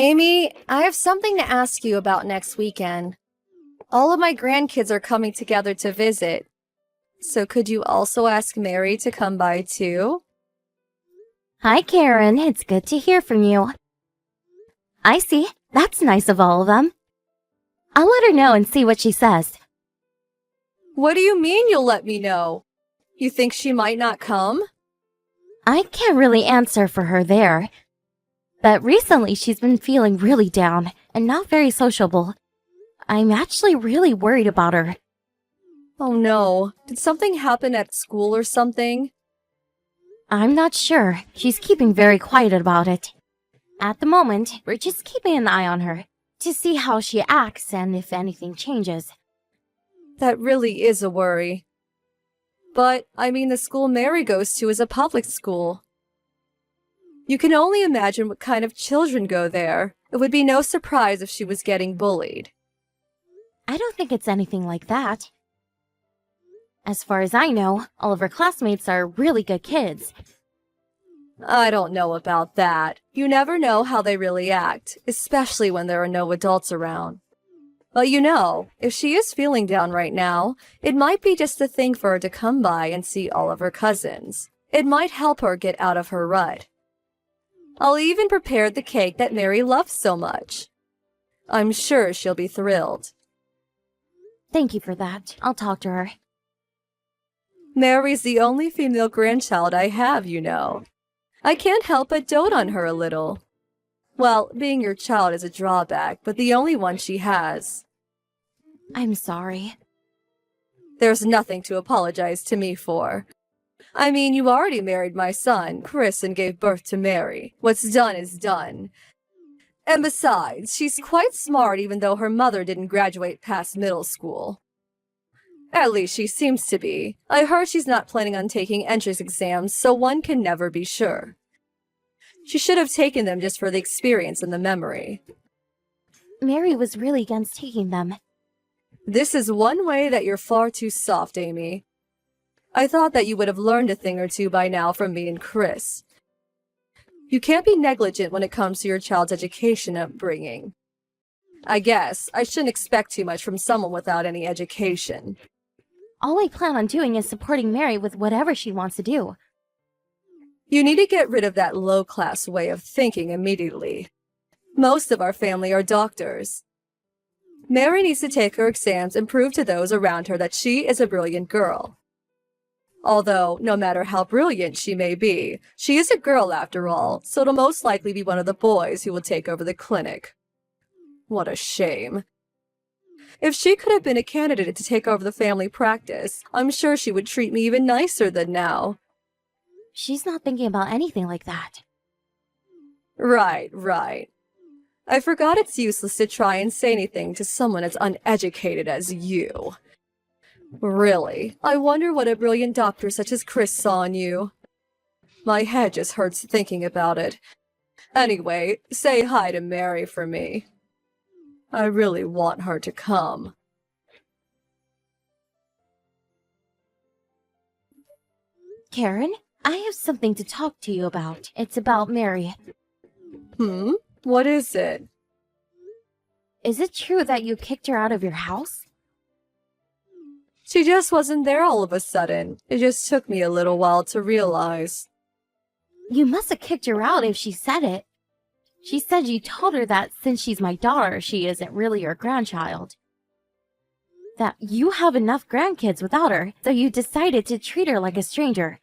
Amy, I have something to ask you about next weekend. All of my grandkids are coming together to visit. So could you also ask Mary to come by too? Hi, Karen. It's good to hear from you. I see. That's nice of all of them. I'll let her know and see what she says. What do you mean you'll let me know? You think she might not come? I can't really answer for her there. But recently she's been feeling really down and not very sociable. I'm actually really worried about her. Oh no, did something happen at school or something? I'm not sure. She's keeping very quiet about it. At the moment, we're just keeping an eye on her to see how she acts and if anything changes. That really is a worry. But, the school Mary goes to is a public school. You can only imagine what kind of children go there. It would be no surprise if she was getting bullied. I don't think it's anything like that. As far as I know, all of her classmates are really good kids. I don't know about that. You never know how they really act, especially when there are no adults around. But if she is feeling down right now, it might be just the thing for her to come by and see all of her cousins. It might help her get out of her rut. I'll even prepare the cake that Mary loves so much. I'm sure she'll be thrilled. Thank you for that. I'll talk to her. Mary's the only female grandchild I have, I can't help but dote on her a little. Well, being your child is a drawback, but the only one she has. I'm sorry. There's nothing to apologize to me for. You already married my son, Chris, and gave birth to Mary. What's done is done. And besides, she's quite smart even though her mother didn't graduate past middle school. At least she seems to be. I heard she's not planning on taking entrance exams, so one can never be sure. She should have taken them just for the experience and the memory. Mary was really against taking them. This is one way that you're far too soft, Amy. I thought that you would have learned a thing or two by now from me and Chris. You can't be negligent when it comes to your child's education upbringing. I guess I shouldn't expect too much from someone without any education. All I plan on doing is supporting Mary with whatever she wants to do. You need to get rid of that low-class way of thinking immediately. Most of our family are doctors. Mary needs to take her exams and prove to those around her that she is a brilliant girl. Although, no matter how brilliant she may be, she is a girl after all, so it'll most likely be one of the boys who will take over the clinic. What a shame. If she could have been a candidate to take over the family practice, I'm sure she would treat me even nicer than now. She's not thinking about anything like that. Right. I forgot it's useless to try and say anything to someone as uneducated as you. Really, I wonder what a brilliant doctor such as Chris saw in you. My head just hurts thinking about it. Anyway, say hi to Mary for me. I really want her to come. Karen, I have something to talk to you about. It's about Mary. What is it? Is it true that you kicked her out of your house? She just wasn't there all of a sudden. It just took me a little while to realize. You must have kicked her out if she said it. She said you told her that since she's my daughter, she isn't really your grandchild. That you have enough grandkids without her, so you decided to treat her like a stranger.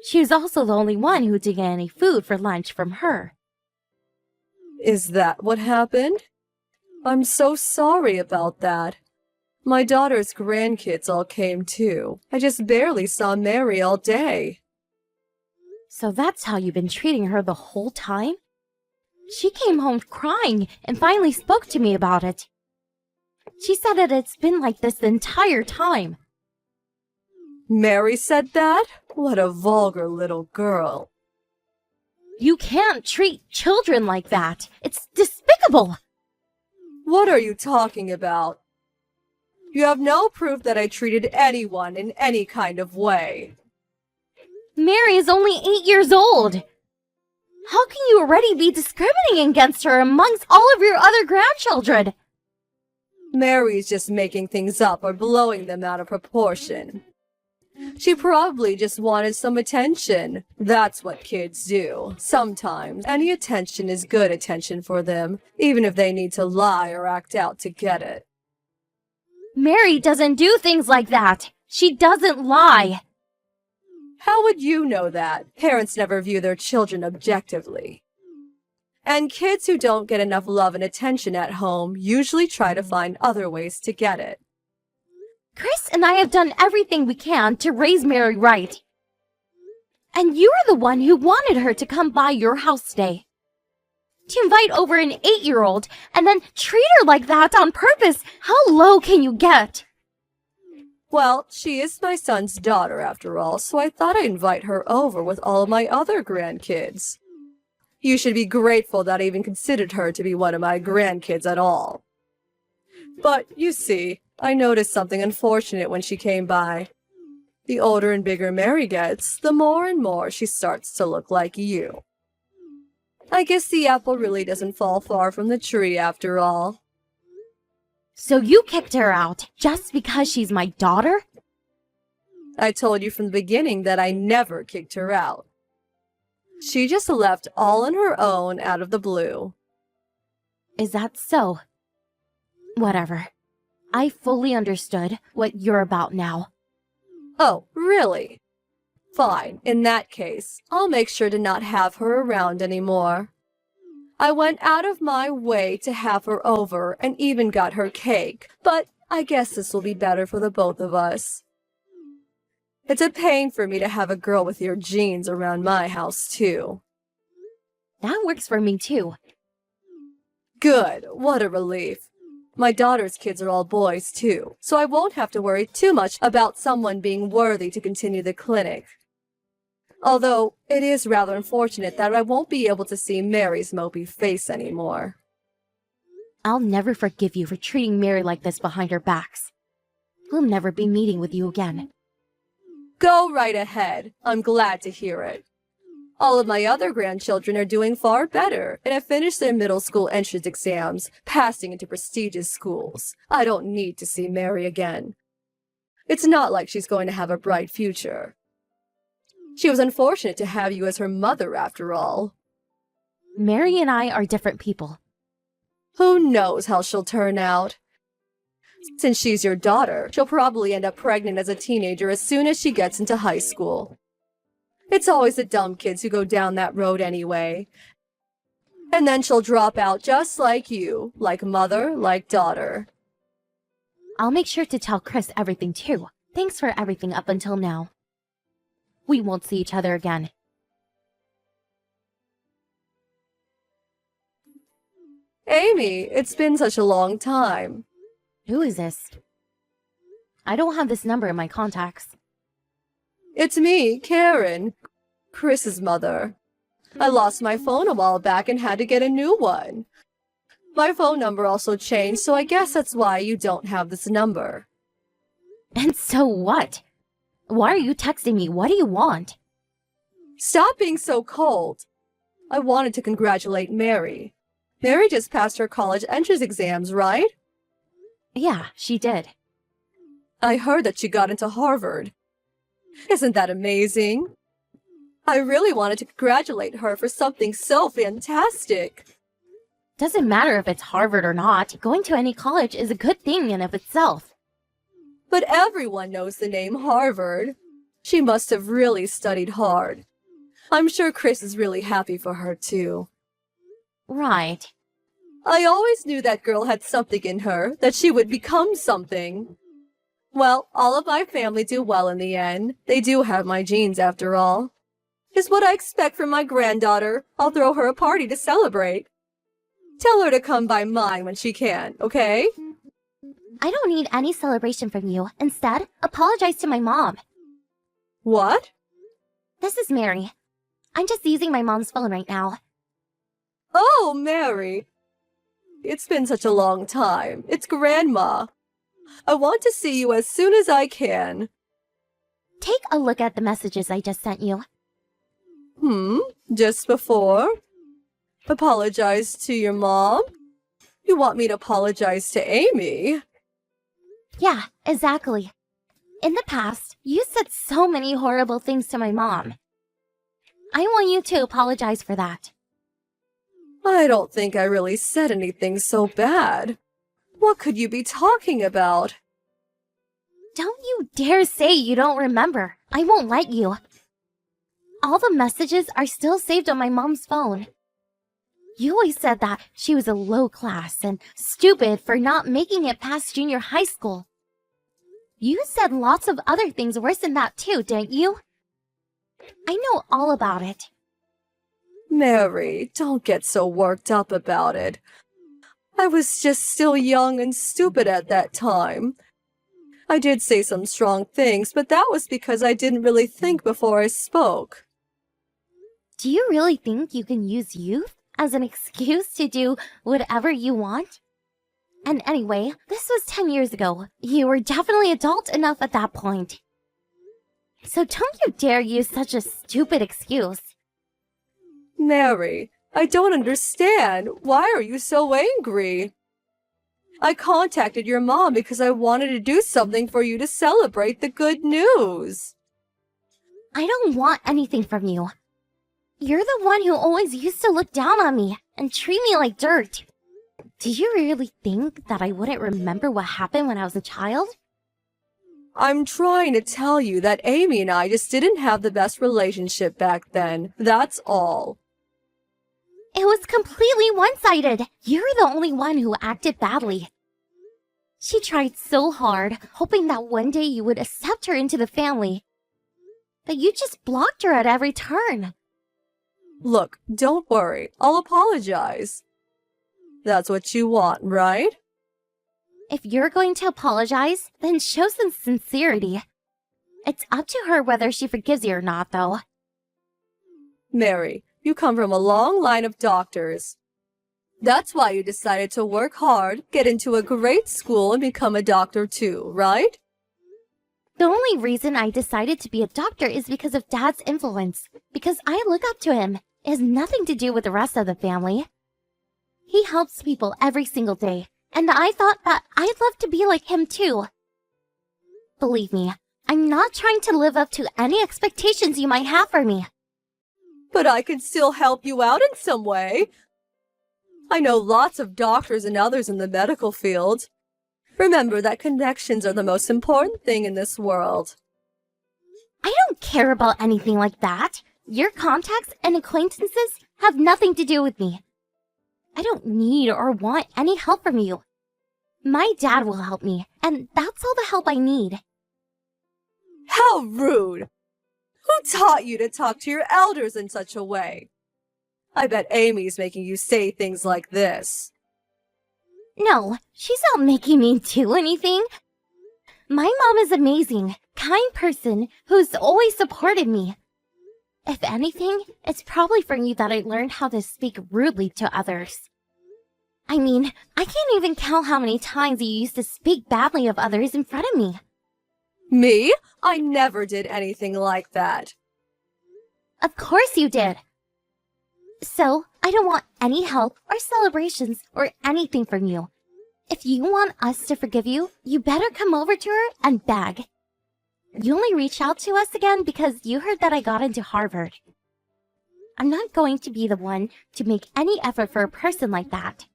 She was also the only one who didn't get any food for lunch from her. Is that what happened? I'm so sorry about that. My daughter's grandkids all came too. I just barely saw Mary all day. So that's how you've been treating her the whole time? She came home crying and finally spoke to me about it. She said that it's been like this the entire time. Mary said that? What a vulgar little girl. You can't treat children like that. It's despicable. What are you talking about? You have no proof that I treated anyone in any kind of way. Mary is only 8 years old. How can you already be discriminating against her amongst all of your other grandchildren? Mary's just making things up or blowing them out of proportion. She probably just wanted some attention. That's what kids do. Sometimes any attention is good attention for them, even if they need to lie or act out to get it. Mary doesn't do things like that. She doesn't lie. How would you know that? Parents never view their children objectively. And kids who don't get enough love and attention at home usually try to find other ways to get it. Chris and I have done everything we can to raise Mary right. And you are the one who wanted her to come by your house today. To invite over an 8-year-old and then treat her like that on purpose, how low can you get? Well, she is my son's daughter after all, so I thought I'd invite her over with all of my other grandkids. You should be grateful that I even considered her to be one of my grandkids at all. But, you see, I noticed something unfortunate when she came by. The older and bigger Mary gets, the more and more she starts to look like you. I guess the apple really doesn't fall far from the tree after all. So you kicked her out just because she's my daughter? I told you from the beginning that I never kicked her out. She just left all on her own out of the blue. Is that so? Whatever. I fully understood what you're about now. Oh, really? Fine. In that case, I'll make sure to not have her around anymore. I went out of my way to have her over and even got her cake, but I guess this will be better for the both of us. It's a pain for me to have a girl with your genes around my house, too. That works for me, too. Good. What a relief. My daughter's kids are all boys, too, so I won't have to worry too much about someone being worthy to continue the clinic. Although, it is rather unfortunate that I won't be able to see Mary's mopey face anymore. I'll never forgive you for treating Mary like this behind her backs. We'll never be meeting with you again. Go right ahead. I'm glad to hear it. All of my other grandchildren are doing far better and have finished their middle school entrance exams, passing into prestigious schools. I don't need to see Mary again. It's not like she's going to have a bright future. She was unfortunate to have you as her mother, after all. Mary and I are different people. Who knows how she'll turn out? Since she's your daughter, she'll probably end up pregnant as a teenager as soon as she gets into high school. It's always the dumb kids who go down that road anyway. And then she'll drop out just like you, like mother, like daughter. I'll make sure to tell Chris everything too. Thanks for everything up until now. We won't see each other again. Amy, it's been such a long time. Who is this? I don't have this number in my contacts. It's me, Karen, Chris's mother. I lost my phone a while back and had to get a new one. My phone number also changed, so I guess that's why you don't have this number. And so what? Why are you texting me? What do you want? Stop being so cold. I wanted to congratulate Mary. Mary just passed her college entrance exams, right? Yeah, she did. I heard that she got into Harvard. Isn't that amazing? I really wanted to congratulate her for something so fantastic. Doesn't matter if it's Harvard or not. Going to any college is a good thing in of itself. But everyone knows the name Harvard. She must have really studied hard. I'm sure Chris is really happy for her, too. Right. I always knew that girl had something in her, that she would become something. Well, all of my family do well in the end. They do have my genes, after all. Is what I expect from my granddaughter. I'll throw her a party to celebrate. Tell her to come by mine when she can, okay? I don't need any celebration from you. Instead, apologize to my mom. What? This is Mary. I'm just using my mom's phone right now. Oh, Mary. It's been such a long time. It's Grandma. I want to see you as soon as I can. Take a look at the messages I just sent you. Just before? Apologize to your mom? You want me to apologize to Amy? Yeah, exactly. In the past, you said so many horrible things to my mom. I want you to apologize for that. I don't think I really said anything so bad. What could you be talking about? Don't you dare say you don't remember. I won't let you. All the messages are still saved on my mom's phone. You always said that she was a low class and stupid for not making it past junior high school. You said lots of other things worse than that too, didn't you? I know all about it. Mary, don't get so worked up about it. I was just still young and stupid at that time. I did say some strong things, but that was because I didn't really think before I spoke. Do you really think you can use youth as an excuse to do whatever you want? And anyway, this was 10 years ago. You were definitely adult enough at that point. So don't you dare use such a stupid excuse. Mary, I don't understand. Why are you so angry? I contacted your mom because I wanted to do something for you to celebrate the good news. I don't want anything from you. You're the one who always used to look down on me and treat me like dirt. Did you really think that I wouldn't remember what happened when I was a child? I'm trying to tell you that Amy and I just didn't have the best relationship back then. That's all. It was completely one-sided. You're the only one who acted badly. She tried so hard, hoping that one day you would accept her into the family. But you just blocked her at every turn. Look, don't worry. I'll apologize. That's what you want, right? If you're going to apologize, then show some sincerity. It's up to her whether she forgives you or not, though. Mary, you come from a long line of doctors. That's why you decided to work hard, get into a great school, and become a doctor too, right? The only reason I decided to be a doctor is because of Dad's influence. Because I look up to him. It has nothing to do with the rest of the family. He helps people every single day, and I thought that I'd love to be like him too. Believe me, I'm not trying to live up to any expectations you might have for me. But I can still help you out in some way. I know lots of doctors and others in the medical field. Remember that connections are the most important thing in this world. I don't care about anything like that. Your contacts and acquaintances have nothing to do with me. I don't need or want any help from you. My dad will help me, and that's all the help I need. How rude! Who taught you to talk to your elders in such a way? I bet Amy's making you say things like this. No, she's not making me do anything. My mom is amazing, kind person who's always supported me. If anything, it's probably from you that I learned how to speak rudely to others. I mean, I can't even count how many times you used to speak badly of others in front of me. Me? I never did anything like that. Of course you did. So, I don't want any help or celebrations or anything from you. If you want us to forgive you, you better come over to her and beg. You only reached out to us again because you heard that I got into Harvard. I'm not going to be the one to make any effort for a person like that.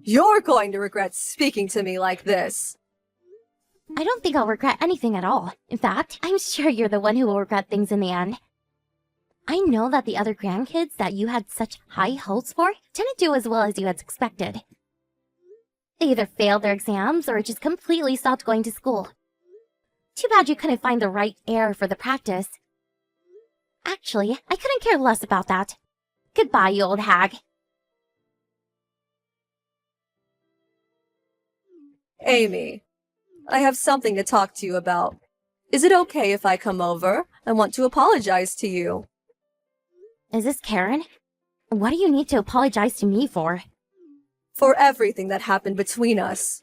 You're going to regret speaking to me like this. I don't think I'll regret anything at all. In fact, I'm sure you're the one who will regret things in the end. I know that the other grandkids that you had such high hopes for didn't do as well as you had expected. They either failed their exams or just completely stopped going to school. Too bad you couldn't find the right air for the practice. Actually, I couldn't care less about that. Goodbye, you old hag. Amy, I have something to talk to you about. Is it okay if I come over? I want to apologize to you. Is this Karen? What do you need to apologize to me for? For everything that happened between us.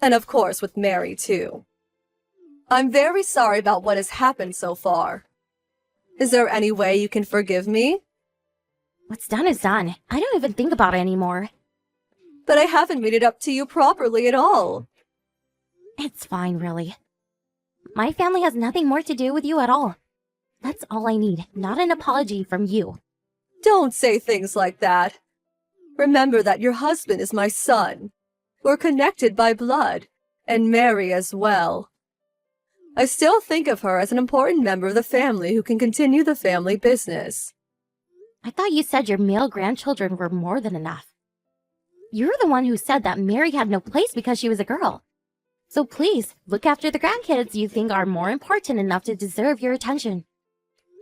And of course with Mary, too. I'm very sorry about what has happened so far. Is there any way you can forgive me? What's done is done. I don't even think about it anymore. But I haven't made it up to you properly at all. It's fine, really. My family has nothing more to do with you at all. That's all I need, not an apology from you. Don't say things like that. Remember that your husband is my son. We're connected by blood, and Mary as well. I still think of her as an important member of the family who can continue the family business. I thought you said your male grandchildren were more than enough. You're the one who said that Mary had no place because she was a girl. So please, look after the grandkids you think are more important enough to deserve your attention.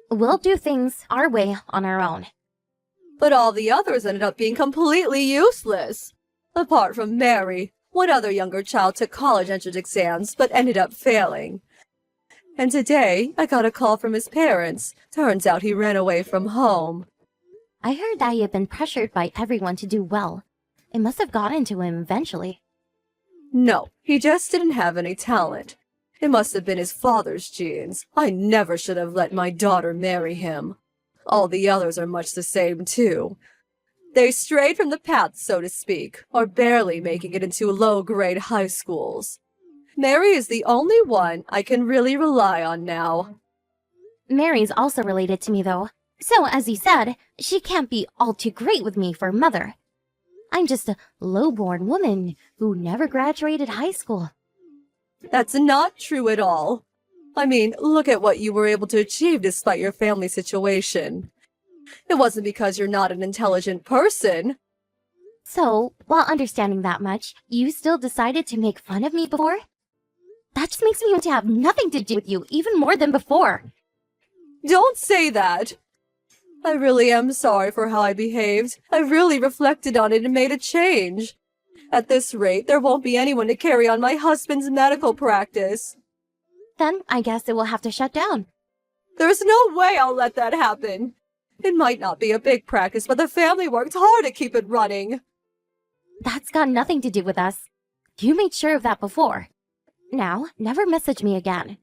We'll do things our way on our own. But all the others ended up being completely useless. Apart from Mary, one other younger child took college entrance exams but ended up failing. And today, I got a call from his parents. Turns out he ran away from home. I heard that he had been pressured by everyone to do well. It must have gotten to him eventually. No, he just didn't have any talent. It must have been his father's genes. I never should have let my daughter marry him. All the others are much the same, too. They strayed from the path, so to speak, or barely making it into low-grade high schools. Mary is the only one I can really rely on now. Mary's also related to me, though. So, as you said, she can't be all too great with me for a mother. I'm just a low-born woman who never graduated high school. That's not true at all. I mean, look at what you were able to achieve despite your family situation. It wasn't because you're not an intelligent person. So, while understanding that much, you still decided to make fun of me before? That just makes me want to have nothing to do with you even more than before. Don't say that. I really am sorry for how I behaved. I really reflected on it and made a change. At this rate, there won't be anyone to carry on my husband's medical practice. Then I guess it will have to shut down. There's no way I'll let that happen. It might not be a big practice, but the family worked hard to keep it running. That's got nothing to do with us. You made sure of that before. Now, never message me again.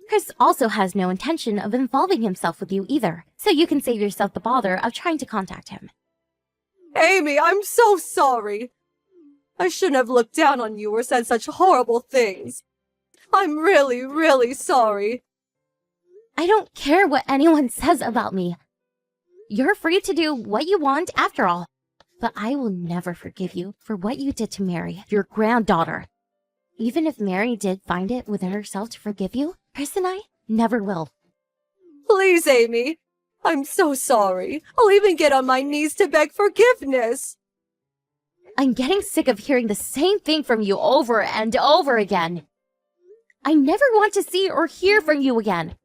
Chris also has no intention of involving himself with you either, so you can save yourself the bother of trying to contact him. Amy, I'm so sorry. I shouldn't have looked down on you or said such horrible things. I'm really, really sorry. I don't care what anyone says about me. You're free to do what you want after all. But I will never forgive you for what you did to Mary, your granddaughter. Even if Mary did find it within herself to forgive you, Chris and I never will. Please, Amy. I'm so sorry. I'll even get on my knees to beg forgiveness. I'm getting sick of hearing the same thing from you over and over again. I never want to see or hear from you again.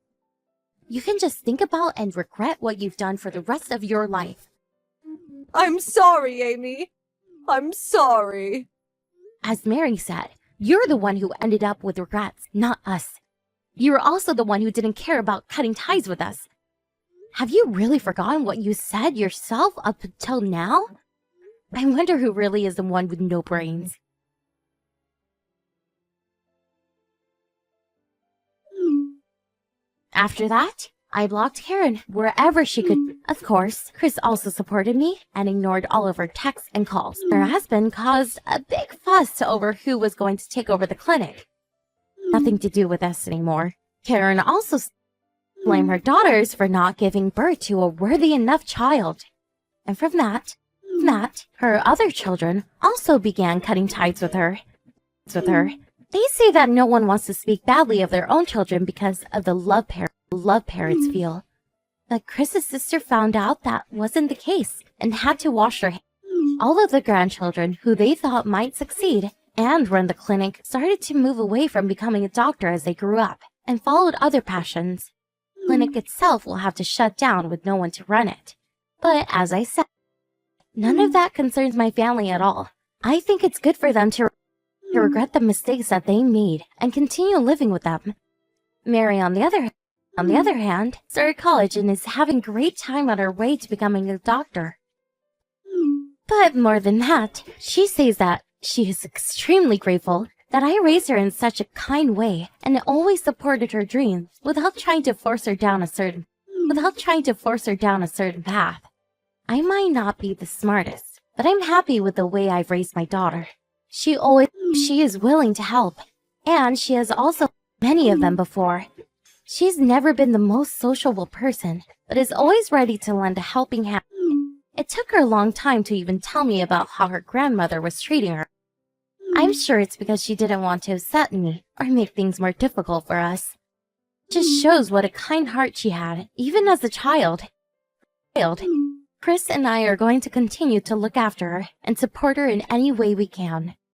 You can just think about and regret what you've done for the rest of your life. I'm sorry, Amy. I'm sorry. As Mary said, you're the one who ended up with regrets, not us. You're also the one who didn't care about cutting ties with us. Have you really forgotten what you said yourself up until now? I wonder who really is the one with no brains. After that, I blocked Karen wherever she could. Of course, Chris also supported me and ignored all of her texts and calls. Her husband caused a big fuss over who was going to take over the clinic. Nothing to do with us anymore. Karen also blamed her daughters for not giving birth to a worthy enough child. And from that, her other children also began cutting ties with her. They say that no one wants to speak badly of their own children because of the love parents feel. But Chris's sister found out that wasn't the case and had to wash her hands. All of the grandchildren who they thought might succeed and run the clinic started to move away from becoming a doctor as they grew up and followed other passions. The clinic itself will have to shut down with no one to run it. But as I said, none of that concerns my family at all. I think it's good for them to regret the mistakes that they made and continue living with them. Mary, on the other hand, started college and is having a great time on her way to becoming a doctor. But more than that, she says that she is extremely grateful that I raised her in such a kind way and always supported her dreams without trying to force her down a certain. without trying to force her down a certain path. I might not be the smartest, but I'm happy with the way I've raised my daughter. She is willing to help, and she has also many of them before. She's never been the most sociable person, but is always ready to lend a helping hand. It took her a long time to even tell me about how her grandmother was treating her. I'm sure it's because she didn't want to upset me or make things more difficult for us. Just shows what a kind heart she had, even as a child. Chris and I are going to continue to look after her and support her in any way we can.